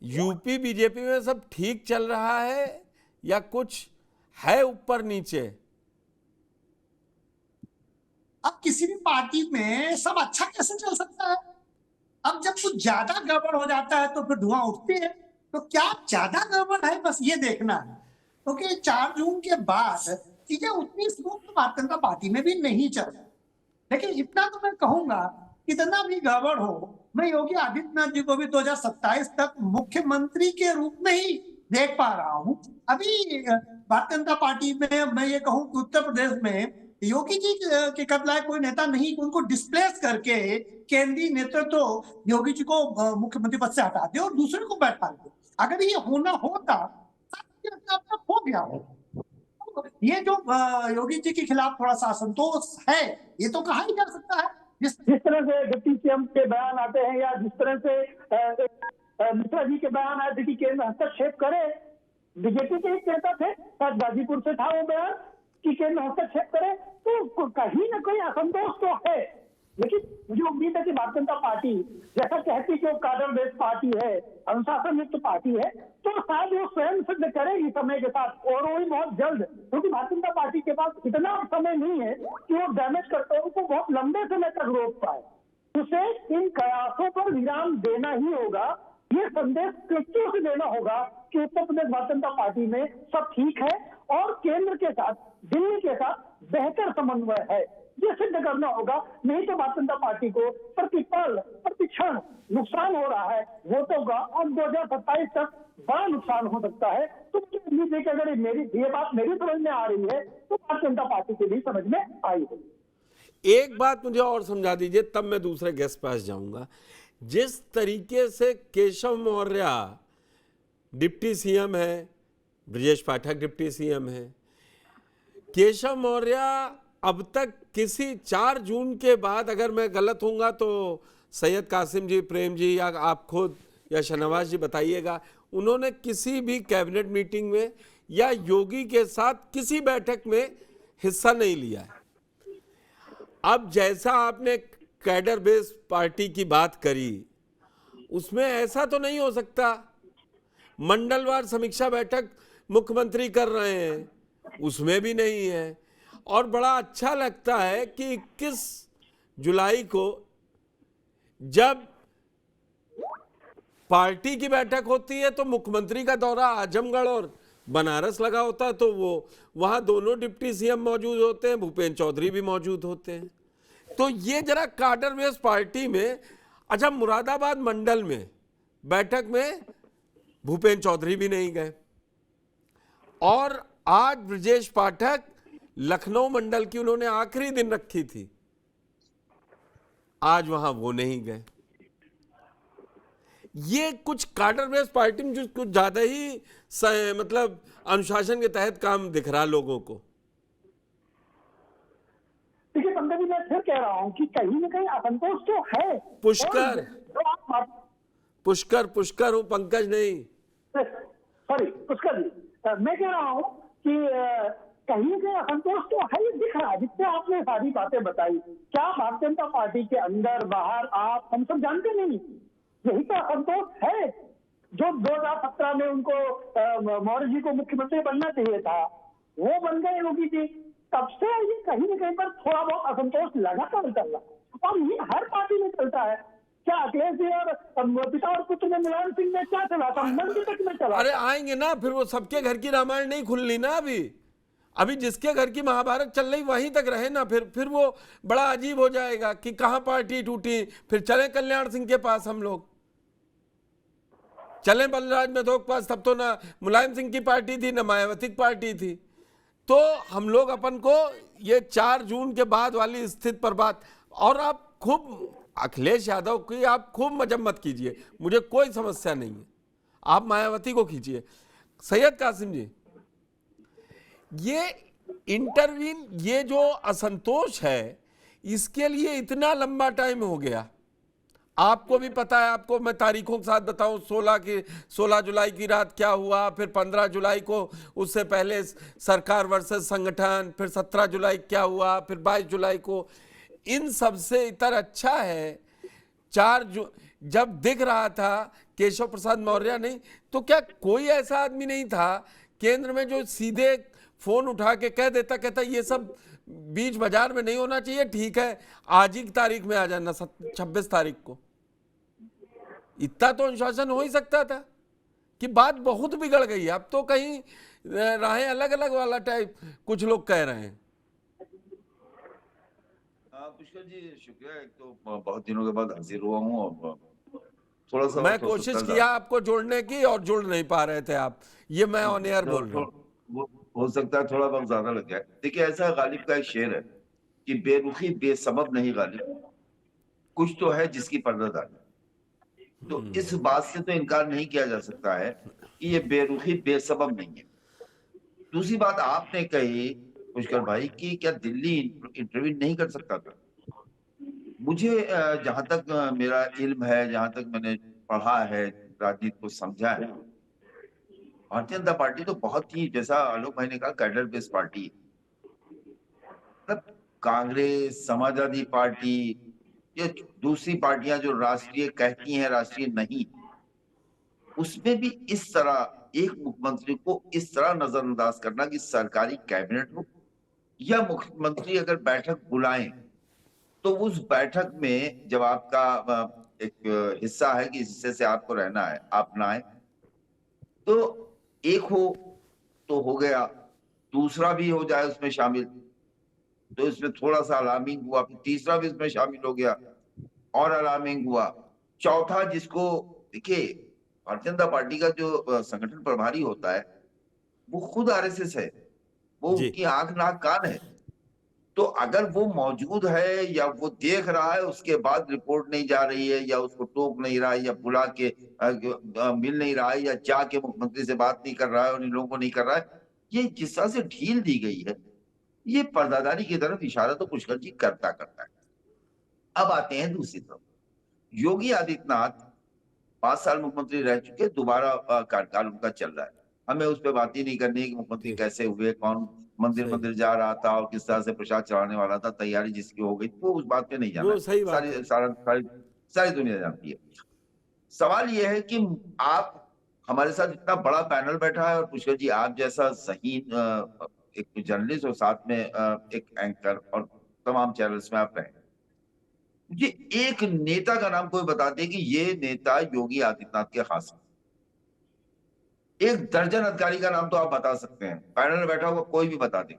UP BJP में सब ठीक चल रहा है या कुछ है ऊपर नीचे? अब किसी भी पार्टी में सब अच्छा कैसे चल सकता है? अब जब कुछ ज्यादा गड़बड़ हो जाता है तो फिर धुआं उठती है। तो क्या ज्यादा गड़बड़ है, बस ये देखना है। क्योंकि 4 जून के बाद चीजें उतनी स्मूथ तो भारतीय जनता पार्टी में भी नहीं चल रही। लेकिन इतना तो मैं कहूंगा, कितना भी गड़बड़ हो, मैं योगी आदित्यनाथ जी को भी 2027 तक मुख्यमंत्री के रूप में ही देख पा रहा हूँ। अभी भारतीय जनता पार्टी में मैं ये कहूँ कि उत्तर प्रदेश में योगी जी के कतलाए कोई नेता नहीं, उनको डिस्प्लेस करके केंद्रीय नेतृत्व योगी जी को मुख्यमंत्री पद से हटा दे और दूसरे को बैठा दे। अगर ये होना होता तो हो गया हो। ये जो योगी जी के खिलाफ थोड़ा सा असंतोष है, ये तो कहा ही जा सकता है। जिस तरह से डिप्टी सीएम के बयान आते हैं या जिस तरह से मिश्रा जी के बयान आए थे कि केंद्र हस्तक्षेप करे, बीजेपी के एक नेता थे, शायद गाजीपुर से था वो बयान कि केंद्र हस्तक्षेप करे, तो कहीं ना कहीं असंतोष तो है। लेकिन मुझे उम्मीद है कि भारतीय जनता पार्टी जैसा कहती कि वो काडर बेस्ड पार्टी है, अनुशासन युक्त पार्टी है, तो शायद वो स्वयं सिद्ध करेगी समय के साथ, और वही बहुत जल्द। क्योंकि भारतीय जनता पार्टी के पास इतना समय नहीं है कि वो डैमेज करते हुए उसको बहुत लंबे समय तक रोक पाए। उसे इन कयासों पर विराम देना ही होगा। ये संदेश कृत्यों से देना होगा कि उत्तर प्रदेश भारतीय जनता पार्टी में सब ठीक है और केंद्र के साथ, दिल्ली के साथ बेहतर समन्वय है। ये सिद्ध करना होगा, नहीं तो भारतीय जनता पार्टी को प्रतिपल प्रतिक्षण नुकसान हो रहा है वोटों का, और 2027 तक बड़ा नुकसान हो सकता है। तो मुझे उम्मीद है कि अगर ये बात मेरी समझ में आ रही है तो भारतीय जनता पार्टी की भी समझ में आई है। एक बात मुझे और समझा दीजिए, तब मैं दूसरे गेस्ट पास जाऊंगा। जिस तरीके से केशव मौर्य डिप्टी सीएम है, ब्रजेश पाठक डिप्टी सीएम है, केशव मौर्य अब तक किसी 4 जून के बाद, अगर मैं गलत होऊंगा तो सैयद कासिम जी, प्रेम जी या आप खुद या शहनवाज जी बताइएगा, उन्होंने किसी भी कैबिनेट मीटिंग में या योगी के साथ किसी बैठक में हिस्सा नहीं लिया है। अब जैसा आपने कैडर बेस्ड पार्टी की बात करी, उसमें ऐसा तो नहीं हो सकता। मंडलवार समीक्षा बैठक मुख्यमंत्री कर रहे हैं, उसमें भी नहीं है। और बड़ा अच्छा लगता है कि 21 जुलाई को जब पार्टी की बैठक होती है तो मुख्यमंत्री का दौरा आजमगढ़ और बनारस लगा होता है, तो वो वहां दोनों डिप्टी सीएम मौजूद होते हैं, भूपेंद्र चौधरी भी मौजूद होते हैं। तो ये जरा काडर बेस्ड पार्टी में, अच्छा मुरादाबाद मंडल में बैठक में भूपेंद्र चौधरी भी नहीं गए, और आज ब्रजेश पाठक लखनऊ मंडल की उन्होंने आखिरी दिन रखी थी, आज वहां वो नहीं गए। ये कुछ काडर बेस्ड पार्टी में जो कुछ ज्यादा ही मतलब अनुशासन के तहत काम दिख रहा लोगों को। देखिए पंकज जी, मैं फिर कह रहा हूं कि कहीं ना कहीं असंतोष तो है। पुष्कर पुष्कर पुष्कर हूं, पंकज नहीं, सॉरी पुष्कर जी, मैं कह रहा हूं कि कहीं ना कहीं असंतोष तो है, ये दिख रहा है। जिससे आपने सारी बातें बताई, क्या भारतीय जनता पार्टी के अंदर बाहर आप हम सब जानते नहीं, यही तो असंतोष है। जो 2017 में उनको मौर्य जी को मुख्यमंत्री बनना चाहिए था, वो बन गए योगी जी। तब से ये कहीं ना कहीं पर थोड़ा बहुत असंतोष लगातार चल रहा है, और ये हर पार्टी में चलता है। क्या अखिलेश जी और पिता और पुत्र में मुलायम सिंह में क्या चला था, मंडी तक में चला। अरे आएंगे ना, फिर वो सबके घर की रामायण नहीं खुलनी ना। अभी जिसके घर की महाभारत चल रही वहीं तक रहे ना, फिर वो बड़ा अजीब हो जाएगा कि कहां पार्टी टूटी। फिर चले कल्याण सिंह के पास, हम लोग चले बलराज मेहतो के पास, तब तो ना मुलायम सिंह की पार्टी थी ना मायावती की पार्टी थी। तो हम लोग अपन को ये 4 जून के बाद वाली स्थिति पर बात, और आप खूब अखिलेश यादव की आप खूब मजम्मत कीजिए, मुझे कोई समस्या नहीं है, आप मायावती को खींचिए। सैयद कासिम जी, ये इंटरवीन, ये जो असंतोष है, इसके लिए इतना लंबा टाइम हो गया। आपको भी पता है, आपको मैं तारीखों के साथ बताऊं, 16 जुलाई की रात क्या हुआ, फिर 15 जुलाई को, उससे पहले सरकार वर्सेस संगठन, फिर 17 जुलाई क्या हुआ, फिर 22 जुलाई को। इन सब से इतर अच्छा है जब दिख रहा था केशव प्रसाद मौर्य नहीं, तो क्या कोई ऐसा आदमी नहीं था केंद्र में जो सीधे फोन उठा के कह देता, कहता ये सब बीच बाजार में नहीं होना चाहिए, ठीक है आज ही की तारीख में आ जाना 26 तारीख को? इतना तो अनुशासन हो ही सकता था कि बात बहुत बिगड़ गई। अब तो कहीं राहें अलग अलग वाला टाइप कुछ लोग कह रहे हैं। पुष्कर जी शुक्रिया, एक तो बहुत दिनों के बाद हाजिर हुआ हूँ और थोड़ा सा मैं कोशिश किया आपको जोड़ने की और जुड़ नहीं पा रहे थे आप, ये मैं ऑन एयर बोल रहा हूँ। हो सकता है थोड़ा वक्त ज्यादा लग जाए। देखिए ऐसा गालिब का एक शेर है कि बेरुखी बेसबब नहीं गालिब, कुछ तो है जिसकी पर्दादारी। तो इस बात से तो इनकार नहीं किया जा सकता है कि ये बेरुखी बेसबब नहीं है। दूसरी बात आपने कही पुष्कर भाई कि क्या दिल्ली इंटरव्यू नहीं कर सकता था? मुझे जहां तक मेरा इल्म है, जहां तक मैंने पढ़ा है, राजनीति को समझा है, भारतीय जनता पार्टी तो बहुत ही, जैसा आलोक भाई ने कहा, कैडर बेस्ड पार्टी है। मतलब कांग्रेस, समाजवादी पार्टी, ये दूसरी पार्टियां जो राष्ट्रीय कहती हैं राष्ट्रीय नहीं, उसमें भी इस तरह एक मुख्यमंत्री को इस तरह नजरअंदाज करना कि सरकारी कैबिनेट हो या मुख्यमंत्री अगर बैठक बुलाएं तो उस बैठक में जब आपका एक हिस्सा है कि इस हिस्से से आपको रहना है, आप ना आए, तो एक हो तो हो गया, दूसरा भी हो जाए उसमें शामिल, तो इसमें थोड़ा सा अलार्मिंग हुआ, फिर तीसरा भी इसमें शामिल हो गया और अलार्मिंग हुआ, चौथा जिसको, देखिए भारतीय जनता पार्टी का जो संगठन प्रभारी होता है वो खुद आरएसएस है, वो जी। उसकी आंख नाक कान है। तो अगर वो मौजूद है या वो देख रहा है, उसके बाद रिपोर्ट नहीं जा रही है या उसको टोक नहीं रहा है या बुला के मिल नहीं रहा है या जाके मुख्यमंत्री से बात नहीं कर रहा है और इन लोगों को नहीं कर रहा है, ये जिस तरह से ढील दी गई है, ये पर्दादारी की तरफ इशारा तो पुष्कर जी करता करता है। अब आते हैं दूसरी तरफ, योगी आदित्यनाथ 5 साल मुख्यमंत्री रह चुके, दोबारा कार्यकाल उनका चल रहा है। हमें उस पर बात ही नहीं करनी है कि मुख्यमंत्री कैसे हुए, कौन मंदिर सही। मंदिर जा रहा था और किस तरह से प्रसाद चढ़ाने वाला था, तैयारी जिसकी हो गई, वो उस बात पे नहीं जाना वो है। सही बात है। सारी दुनिया जानती है। सवाल ये है कि आप हमारे साथ इतना बड़ा पैनल बैठा है और पुष्कर जी आप जैसा सही एक जर्नलिस्ट और साथ में एक एंकर और तमाम चैनल्स में आप रहे, मुझे एक नेता का नाम कोई बता दे कि ये नेता योगी आदित्यनाथ के खास है। एक दर्जन अधिकारी का नाम तो आप बता सकते हैं, पैनल में बैठा हुआ कोई भी बता दे।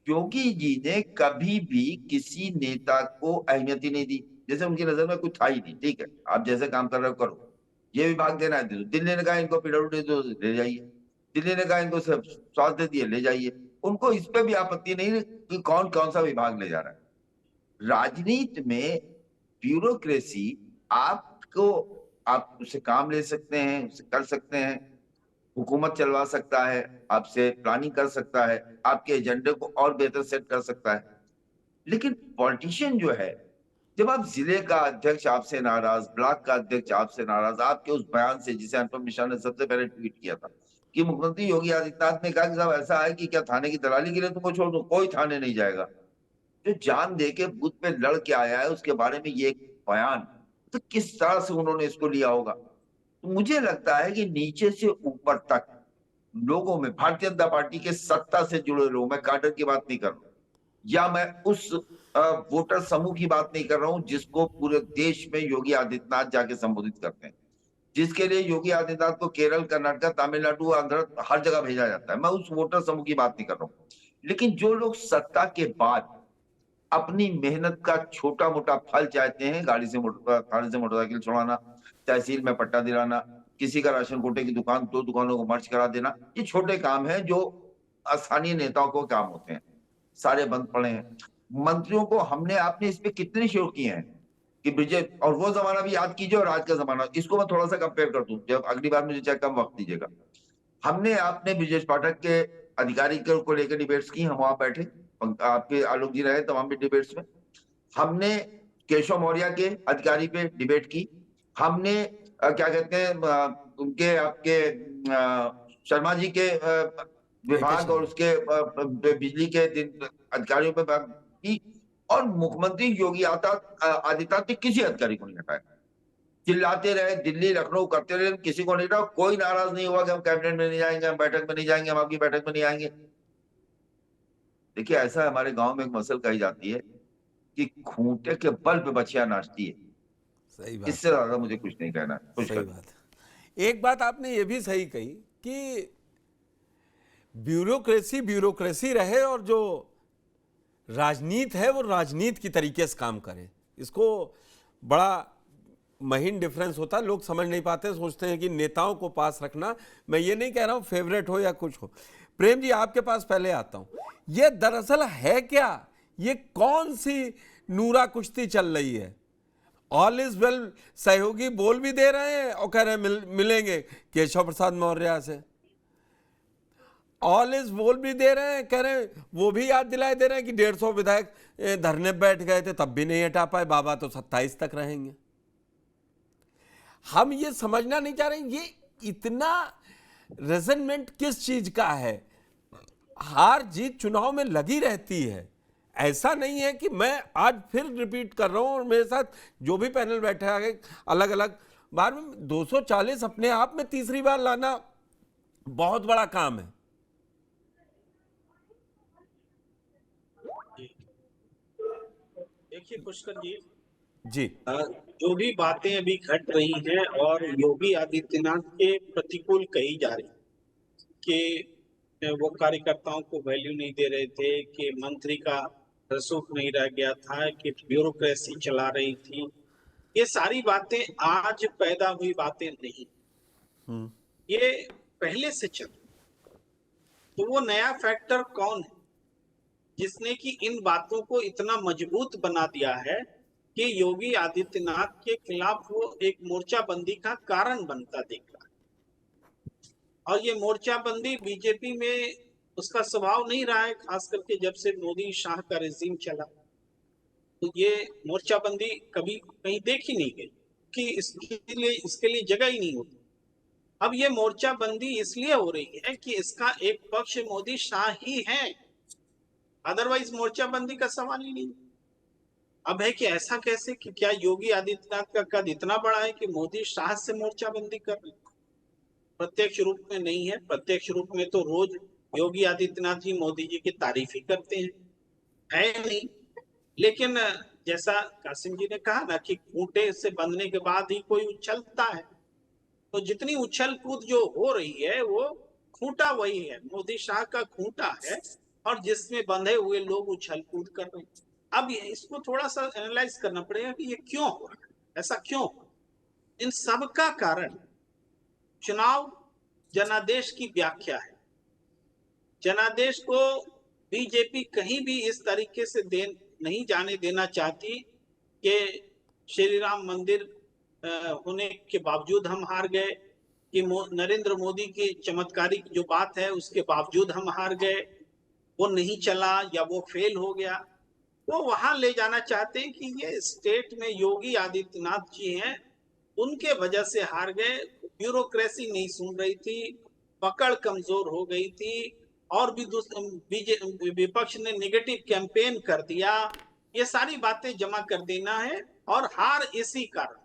योगी जी ने कभी भी किसी नेता को अहमियत ही नहीं दी, जैसे उनकी नजर में कुछ था ही नहीं। ठीक है, आप जैसे काम कर रहे हो करो, ये विभाग देना है दे दो, दिल्ली ने कहा इनको पीडब्ल्यूडी दो, ले जाइए, दिल्ली ने कहा इनको स्वास्थ्य दे दिए, ले जाइए, उनको इस पे भी आपत्ति नहीं कि कौन कौन सा विभाग ले जा रहा है। राजनीति में ब्यूरोक्रेसी, आपको, आप उससे काम ले सकते हैं, उससे कर सकते हैं, हुकूमत चलवा सकता है, आपसे प्लानिंग कर सकता है, आपके एजेंडे को और बेहतर सेट कर सकता है। लेकिन पॉलिटिशियन जो है, जब आप जिले का अध्यक्ष आपसे नाराज, ब्लॉक का अध्यक्ष आपसे नाराज, आपके उस बयान से जिसे अनुपम मिश्रा ने सबसे पहले ट्वीट किया था कि मुख्यमंत्री योगी आदित्यनाथ ने कहा कि साहब ऐसा है कि क्या थाने की दलाली के लिए तुमको छोड़ दो, कोई थाने नहीं जाएगा, जो जान दे के बूथ पे लड़ के आया है उसके बारे में ये बयान, तो किस तरह से उन्होंने इसको लिया होगा। तो मुझे लगता है कि नीचे से ऊपर तक लोगों में, भारतीय जनता पार्टी के सत्ता से जुड़े लोग, मैं काडर की बात नहीं कर रहा हूं या मैं उस वोटर समूह की बात नहीं कर रहा हूं जिसको पूरे देश में योगी आदित्यनाथ जाके संबोधित करते हैं, जिसके लिए योगी आदित्यनाथ को केरल, कर्नाटक, तमिलनाडु, आंध्र हर जगह भेजा जाता है, मैं उस वोटर समूह की बात नहीं कर रहा हूं। लेकिन जो लोग सत्ता के बाद अपनी मेहनत का छोटा मोटा फल चाहते हैं, गाड़ी से थाने से मोटरसाइकिल छुड़ाना, तहसील में पट्टा दिलाना, किसी का राशन कोटे की दुकान 2 दुकानों को मर्ज करा देना, ये छोटे काम हैं जो स्थानीय नेताओं को काम होते हैं, सारे बंद पड़े हैं। मंत्रियों को हमने, आपने इस पे कितने शो किए हैं कि ब्रिजेश, और वो जमाना भी याद कीजिए और आज का जमाना, इसको मैं थोड़ा सा कंपेयर कर दूं, जब अगली बार मुझे चाहे कम वक्त दीजिएगा। हमने, आपने ब्रिजेश पाठक के अधिकारी को लेकर डिबेट्स की, हम वहां बैठे, आपके आलोक जी रहे तमाम भी डिबेट्स में, हमने केशव मौर्य के अधिकारी पे डिबेट की, हमने क्या कहते हैं उनके, आपके शर्मा जी के विभाग और उसके बिजली के अधिकारियों पे बात की, और मुख्यमंत्री योगी आदित्यनाथ ने किसी अधिकारी को नहीं हटाया। चिल्लाते रहे, दिल्ली लखनऊ करते रहे, किसी को नहीं रहा, कोई नाराज नहीं हुआ कि हम कैबिनेट में नहीं जाएंगे, हम बैठक में नहीं जाएंगे, हम आपकी बैठक में नहीं आएंगे। देखिए, ऐसा हमारे गांव में एक मसल कही जाती है कि खूंटे के बल पे बछिया नाचती है। सही बात, इससे ज्यादा मुझे कुछ नहीं कहना है। कुछ सही बात है। एक बात आपने ये भी सही कही कि ब्यूरोक्रेसी रहे और जो राजनीति है वो राजनीति की तरीके से काम करे। इसको बड़ा महीन डिफरेंस होता है, लोग समझ नहीं पाते, सोचते हैं कि नेताओं को पास रखना। मैं ये नहीं कह रहा हूँ फेवरेट हो या कुछ हो। प्रेम जी, आपके पास पहले आता हूँ। ये दरअसल है क्या? ये कौन सी नूरा कुश्ती चल रही है? ऑल इज वेल सहयोगी बोल भी दे रहे हैं और कह रहे हैं मिलेंगे केशव प्रसाद मौर्य से। ऑल इज बोल भी दे रहे हैं, कह रहे हैं, वो भी याद दिलाए दे रहे हैं कि 150 विधायक धरने बैठ गए थे तब भी नहीं हटा पाए, बाबा तो 27 तक रहेंगे। हम ये समझना नहीं चाह रहे, ये इतना रेजनमेंट किस चीज का है? हार जीत चुनाव में लगी रहती है। ऐसा नहीं है कि मैं आज फिर रिपीट कर रहा हूं और मेरे साथ जो भी पैनल बैठा है अलग अलग बार में 240 अपने आप में तीसरी बार लाना बहुत बड़ा काम है। देखिए पुष्कर जी, जी, जो भी बातें अभी घट रही हैं और योगी आदित्यनाथ के प्रतिकूल कही जा रही कि वो कार्यकर्ताओं को वैल्यू नहीं दे रहे थे, कि मंत्री का रसूख नहीं रह गया था, कि ब्यूरोक्रेसी चला रही थी, ये सारी बातें आज पैदा हुई बातें नहीं, ये पहले से चल। तो वो नया फैक्टर कौन है जिसने कि इन बातों को इतना मजबूत बना दिया है कि योगी आदित्यनाथ के खिलाफ वो एक मोर्चाबंदी का कारण बनता दिख रहा है। और ये मोर्चाबंदी बीजेपी में उसका स्वभाव नहीं रहा है, खास करके जब से मोदी शाह का रेजिम चला, तो ये मोर्चाबंदी कभी कहीं देखी नहीं गई कि इसके लिए जगह ही नहीं होती। अब ये मोर्चाबंदी इसलिए हो रही है कि इसका एक पक्ष मोदी शाह ही है, अदरवाइज मोर्चाबंदी का सवाल ही नहीं। अब है कि ऐसा कैसे कि क्या योगी आदित्यनाथ का कद इतना बड़ा है कि मोदी शाह से मोर्चाबंदी कर रहे? प्रत्यक्ष रूप में नहीं है, प्रत्यक्ष रूप में तो रोज योगी आदित्यनाथ जी मोदी जी की तारीफ ही करते हैं, है नहीं। लेकिन जैसा कासिम जी ने कहा ना कि खूंटे से बंधने के बाद ही कोई उछलता है, तो जितनी उछल कूद जो हो रही है वो खूंटा वही है, मोदी शाह का खूंटा है और जिसमें बंधे हुए लोग उछल कूद कर रहे हैं। अब इसको थोड़ा सा एनालाइज करना पड़ेगा कि ये क्यों हो रहा है, ऐसा क्यों? इन सब का कारण चुनाव जनादेश की व्याख्या है। जनादेश को बीजेपी कहीं भी इस तरीके से नहीं जाने देना चाहती कि श्री राम मंदिर होने के बावजूद हम हार गए, कि नरेंद्र मोदी की चमत्कारिक जो बात है उसके बावजूद हम हार गए, वो नहीं चला या वो फेल हो गया। वो वहां ले जाना चाहते हैं कि ये स्टेट में योगी आदित्यनाथ जी हैं, उनके वजह से हार गए, ब्यूरोक्रेसी नहीं सुन रही थी, पकड़ कमजोर हो गई थी और भी विपक्ष ने नेगेटिव कैंपेन कर दिया, ये सारी बातें जमा कर देना है और हार इसी कारण।